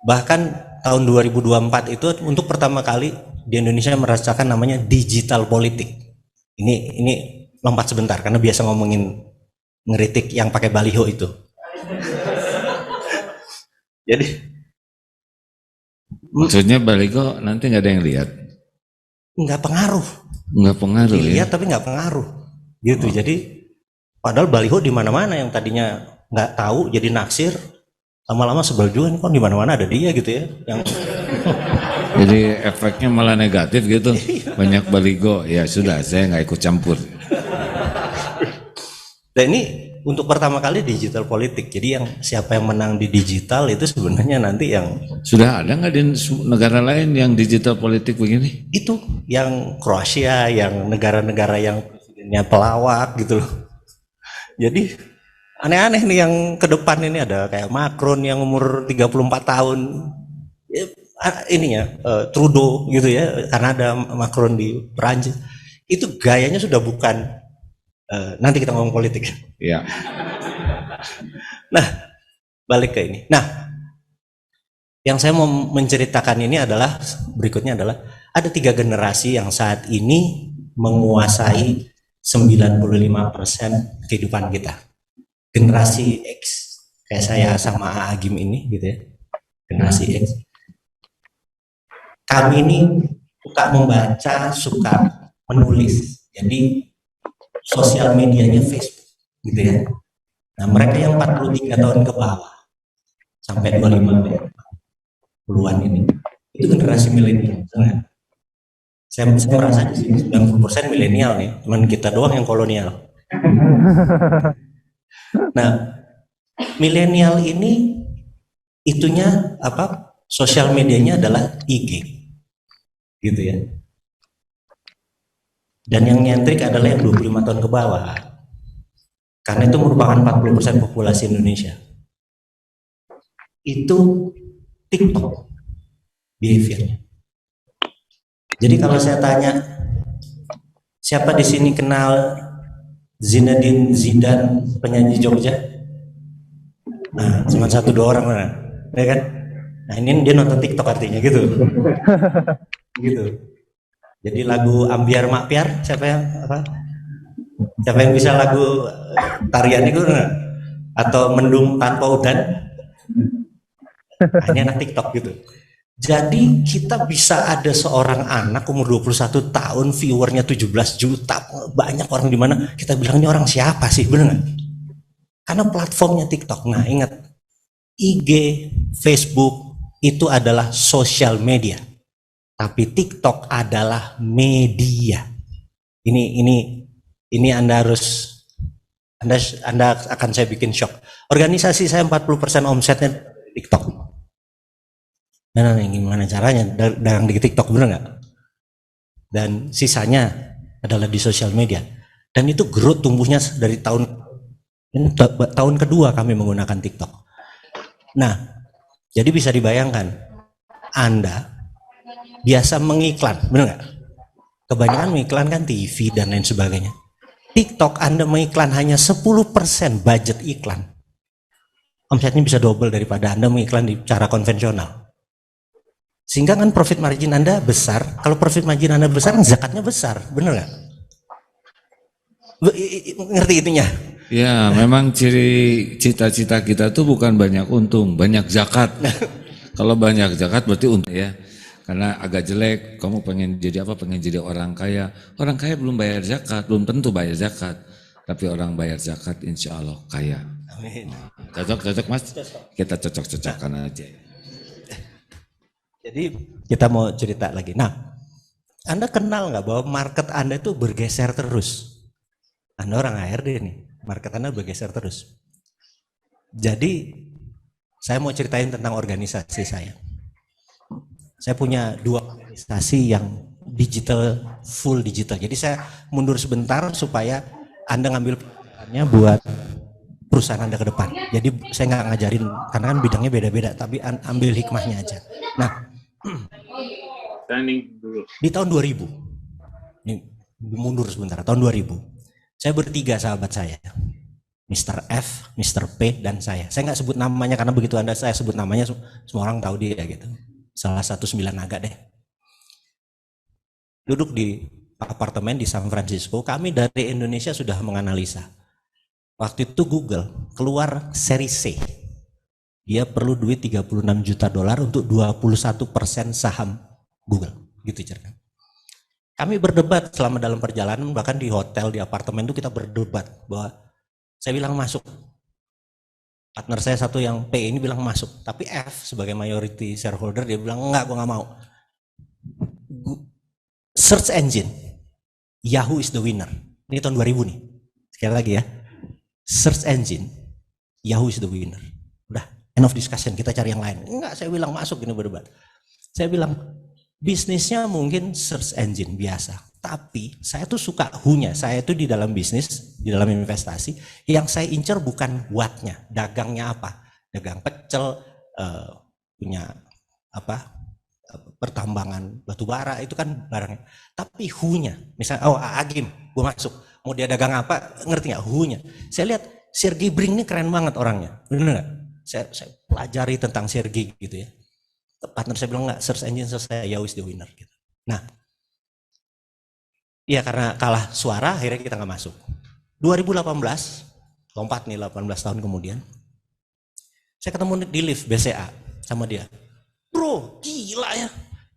Bahkan tahun 2024 itu untuk pertama kali di Indonesia merasakan namanya digital politik. Ini lompat sebentar karena biasa ngomongin ngeritik yang pakai baliho itu. Jadi Maksudnya baligo nanti nggak ada yang lihat? nggak pengaruh. Nggak pengaruh Dilihat ya? tapi nggak pengaruh. Gitu. Jadi padahal baliho di mana-mana yang tadinya nggak tahu jadi naksir, lama-lama sebel juga nih, kok di mana-mana ada dia gitu ya. Yang Jadi efeknya malah negatif gitu. Banyak baligo, ya sudah saya nggak ikut campur. Dan ini untuk pertama kali digital politik. Jadi yang siapa yang menang di digital itu sebenarnya nanti yang Sudah ada nggak di negara lain yang digital politik begini? itu yang Kroasia, yang negara-negara yang presidennya pelawak gitu loh. Jadi aneh-aneh nih yang ke depan ini ada kayak Macron yang umur 34 tahun. Ya, ini ya Trudeau gitu ya, karena ada Macron di Perancis. Itu gayanya sudah bukan nanti kita ngomong politik. Ya. Nah, balik ke ini. Nah, yang saya mau menceritakan ini adalah berikutnya adalah ada 3 generasi yang saat ini menguasai 95% kehidupan kita. Generasi X, kayak saya sama Agim ini gitu ya. Generasi X. Kami ini suka membaca, suka menulis. Jadi sosial medianya Facebook gitu ya. Nah, mereka yang 43 tahun ke bawah sampai 25 puluhan ini itu generasi milenial. Saya merasa di sini 90% milenial nih, cuman kita doang yang kolonial. Nah, milenial ini itunya apa? Sosial medianya adalah IG, gitu ya. Dan yang nyentrik adalah yang 25 tahun ke bawah, karena itu merupakan 40% populasi Indonesia. Itu TikTok behaviornya. Jadi kalau saya tanya, siapa di sini kenal Zinedine Zidane, penyanyi Jogja? Nah, cuma 1-2 orang, ya kan? Nah, ini dia nonton TikTok artinya gitu. Gitu. Jadi lagu Ambiar Makpiar, siapa yang apa? Siapa yang bisa lagu tarian itu enggak? Atau Mendung Tanpa Udan? Nah, ini anak TikTok gitu. Jadi kita bisa ada seorang anak umur 21 tahun, viewernya 17 juta, banyak orang di mana kita bilang ini orang siapa sih, bener nggak? Karena platformnya TikTok. Nah, ingat, IG, Facebook itu adalah sosial media, tapi TikTok adalah media. Ini Anda akan saya bikin shock. Organisasi saya 40% omsetnya TikTok. Nah, gimana caranya dagang di TikTok, bener nggak? Dan sisanya adalah di sosial media. Dan itu growth tumbuhnya dari tahun kedua kami menggunakan TikTok. Nah, jadi bisa dibayangkan, Anda biasa mengiklan, bener nggak? Kebanyakan mengiklan kan TV dan lain sebagainya. TikTok Anda mengiklan hanya 10% budget iklan. Omsetnya bisa double daripada Anda mengiklan di cara konvensional. Sehingga kan profit margin Anda besar. Kalau profit margin Anda besar, zakatnya besar, bener nggak? Ngerti itunya? Ya, memang ciri cita-cita kita tuh bukan banyak untung, banyak zakat. Kalau banyak zakat berarti untung ya. Karena agak jelek, kamu pengen jadi apa? Pengen jadi orang kaya. Orang kaya belum bayar zakat, belum tentu bayar zakat. Tapi orang bayar zakat insya Allah kaya. Amin. Cocok mas? Kita cocok-cocokkan aja. Jadi kita mau cerita lagi. Nah, Anda kenal nggak bahwa market Anda itu bergeser terus? Anda orang HRD nih, market Anda bergeser terus. Jadi saya mau ceritain tentang organisasi saya. Saya punya 2 organisasi yang digital, full digital. Jadi saya mundur sebentar supaya Anda ngambil pelajarannya buat perusahaan Anda ke depan. Jadi saya nggak ngajarin, karena kan bidangnya beda-beda, tapi ambil hikmahnya aja. Nah, di tahun 2000, ini mundur sebentar, tahun 2000, saya bertiga sahabat saya. Mr. F, Mr. P, dan saya. Saya nggak sebut namanya karena begitu saya sebut namanya semua orang tahu dia gitu. Salah satu 9 naga deh. Duduk di apartemen di San Francisco, kami dari Indonesia sudah menganalisa. Waktu itu Google keluar seri C. Dia perlu duit 36 juta dolar untuk 21% saham Google. Gitu cerita. Kami berdebat selama dalam perjalanan, bahkan di hotel, di apartemen itu kita berdebat bahwa saya bilang masuk. Partner saya satu yang P ini bilang masuk. Tapi F sebagai majority shareholder dia bilang enggak, gue nggak mau. Search engine, Yahoo is the winner. Ini tahun 2000 nih. Sekali lagi ya. Search engine, Yahoo is the winner. Udah, end of discussion, kita cari yang lain. Enggak, saya bilang masuk ini berdebat. Saya bilang bisnisnya mungkin search engine biasa. Tapi saya tuh suka who-nya. Saya tuh di dalam bisnis, di dalam investasi, yang saya incer bukan what-nya, dagangnya apa. Dagang pecel, punya apa, pertambangan batu bara, itu kan barangnya. Tapi who-nya, misalnya, Agim, gue masuk. Mau dia dagang apa, ngerti nggak who-nya. Saya lihat Sergey Brin ini keren banget orangnya, bener nggak? Saya pelajari tentang Sergey gitu ya. Partner saya bilang nggak, search engine selesai, Yahoo is the winner gitu. Nah, ya karena kalah suara akhirnya kita nggak masuk. 2018, lompat nih 18 tahun kemudian, saya ketemu di lift BCA sama dia. Bro, gila ya.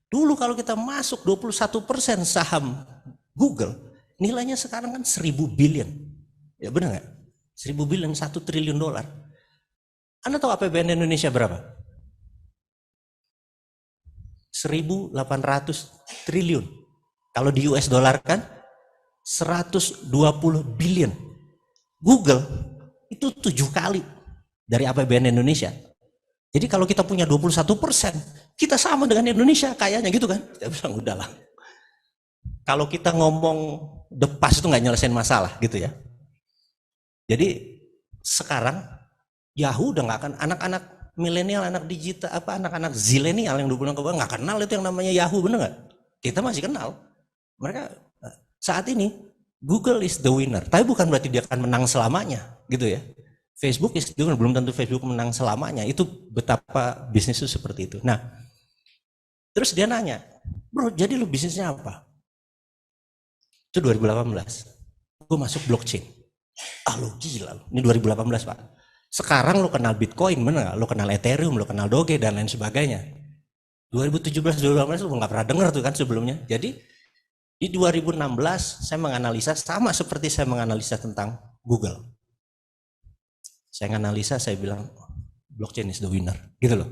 Dulu kalau kita masuk 21% saham Google, nilainya sekarang kan 1000 billion. Ya benar nggak? 1000 billion, 1 triliun dolar. Anda tahu APBN Indonesia berapa? 1.800 triliun. Kalau di US dollar kan 120 billion. Google itu 7 kali dari APBN Indonesia. Jadi kalau kita punya 21%, kita sama dengan Indonesia kayaknya gitu kan. Kita bilang udahlah. Kalau kita ngomong the past itu nggak nyelesain masalah gitu ya. Jadi sekarang Yahoo udah nggak akan, anak-anak milenial, anak digital, anak-anak zilenial yang 20 ke bawah nggak kenal itu yang namanya Yahoo, bener nggak? Kita masih kenal. Mereka saat ini Google is the winner, tapi bukan berarti dia akan menang selamanya, gitu ya. Facebook is the winner, belum tentu Facebook menang selamanya. Itu betapa bisnis itu seperti itu. Nah, terus dia nanya, bro, jadi lu bisnisnya apa? Itu 2018. Gue masuk blockchain. Lu gila lu. Ini 2018 Pak. Sekarang lo kenal Bitcoin, bener gak? Lo kenal Ethereum, lo kenal Doge, dan lain sebagainya. 2017-2018 lo gak pernah denger tuh kan sebelumnya. Jadi di 2016 saya menganalisa sama seperti saya menganalisa tentang Google. Saya menganalisa, saya bilang blockchain is the winner, gitu loh.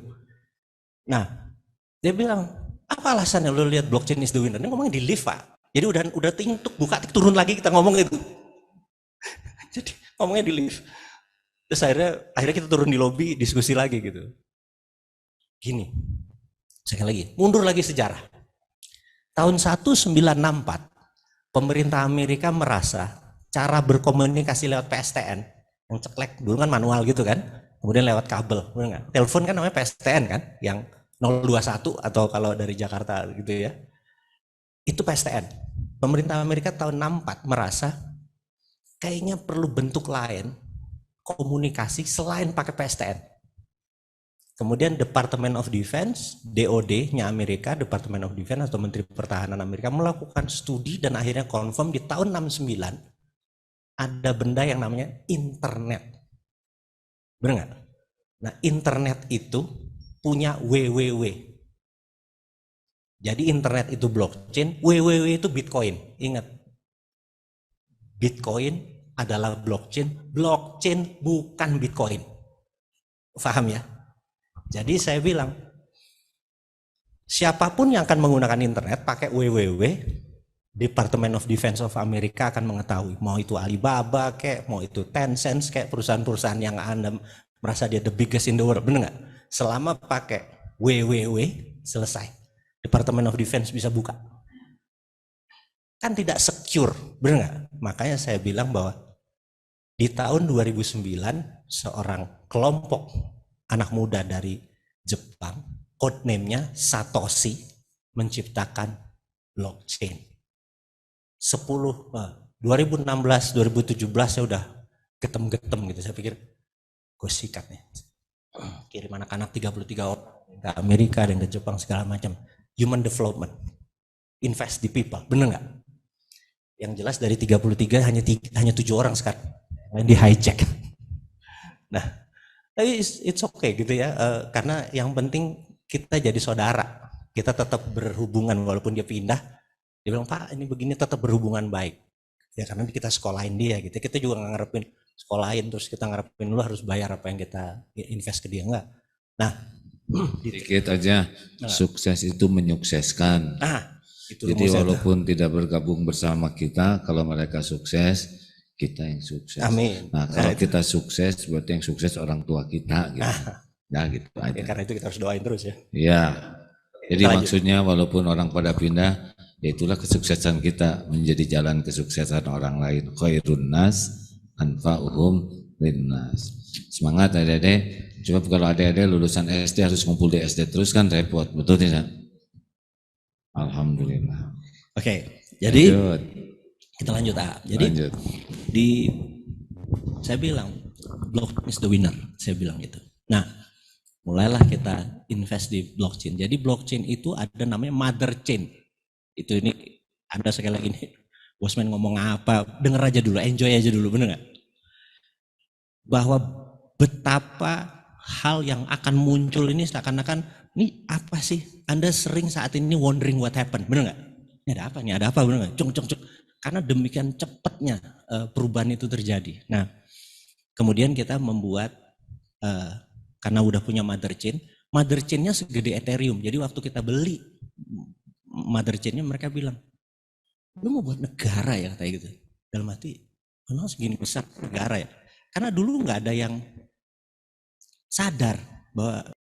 Nah, dia bilang, apa alasannya lo lihat blockchain is the winner? Ini ngomongnya di lift Pak. Jadi udah untuk buka turun lagi kita ngomong itu. Jadi ngomongnya di lift. Terus akhirnya kita turun di lobi, diskusi lagi gitu. Gini, sekali lagi, mundur lagi sejarah. Tahun 1964, pemerintah Amerika merasa cara berkomunikasi lewat PSTN, yang ceklek, dulu kan manual gitu kan, kemudian lewat kabel, telepon kan namanya PSTN kan, yang 021 atau kalau dari Jakarta gitu ya, itu PSTN. Pemerintah Amerika tahun 64 merasa kayaknya perlu bentuk lain, komunikasi selain pakai PSTN. Kemudian Department of Defense, DOD-nya Amerika, Department of Defense atau Menteri Pertahanan Amerika melakukan studi dan akhirnya confirm di tahun 69 ada benda yang namanya internet. Benar nggak? Nah, internet itu punya WWW. Jadi internet itu blockchain, WWW itu Bitcoin. Ingat, Bitcoin adalah blockchain, blockchain bukan Bitcoin. Paham ya? Jadi saya bilang, siapapun yang akan menggunakan internet pakai WWW, Department of Defense of Amerika akan mengetahui, mau itu Alibaba kayak, mau itu Tencent kayak, perusahaan-perusahaan yang Anda merasa dia the biggest in the world, benar nggak? Selama pakai WWW selesai, Department of Defense bisa buka. Kan tidak secure, benar nggak? Makanya saya bilang bahwa di tahun 2009 seorang kelompok anak muda dari Jepang, codename-nya Satoshi, menciptakan blockchain. 2016, 2017 saya udah getem-getem gitu. Saya pikir gue sikat nih, kirim anak-anak 33 orang ke Amerika dan ke Jepang segala macam. Human development, invest di people, bener nggak? Yang jelas dari 33 hanya 7 orang sekarang yang di hijack. Nah, tapi it's okay gitu ya, karena yang penting kita jadi saudara, kita tetap berhubungan walaupun dia pindah. Dia bilang, Pak ini begini, tetap berhubungan baik. Ya karena kita sekolahin dia gitu. Kita juga nggak ngarepin sekolahin terus kita ngarepin lu harus bayar apa yang kita invest ke dia, enggak. Nah, dikit aja, sukses itu menyukseskan. itu jadi walaupun tidak bergabung bersama kita, kalau mereka sukses, kita yang sukses. Amin. Nah kalau kita sukses, berarti yang sukses orang tua kita gitu. Nah gitu aja. Ya, karena itu kita harus doain terus ya. Iya. Jadi maksudnya walaupun orang pada pindah, ya itulah kesuksesan kita, menjadi jalan kesuksesan orang lain. Khairun nas anfa'uhum linnas. Semangat adik-adik. Coba kalau adik-adik lulusan SD harus ngumpul di SD terus kan repot, betul tidak? Alhamdulillah. Oke, jadi lanjut. Kita lanjut. Jadi lanjut. Saya bilang blockchain is the winner, saya bilang gitu. Nah, mulailah kita invest di blockchain. Jadi blockchain itu ada namanya mother chain. Itu ini ada sekali lagi nih, Bosman ngomong apa, denger aja dulu, enjoy aja dulu, bener nggak? Bahwa betapa hal yang akan muncul ini seakan-akan, ini apa sih? Anda sering saat ini wondering what happened, bener nggak? Ini ada apa? Ini ada apa? Bener nggak? Cung. Karena demikian cepatnya perubahan itu terjadi. Nah, kemudian kita membuat, karena udah punya mother chain-nya segede Ethereum. Jadi waktu kita beli mother chain-nya, mereka bilang, lu mau buat negara ya, katanya gitu. Dalam hati, kenapa segini besar negara ya? Karena dulu nggak ada yang sadar bahwa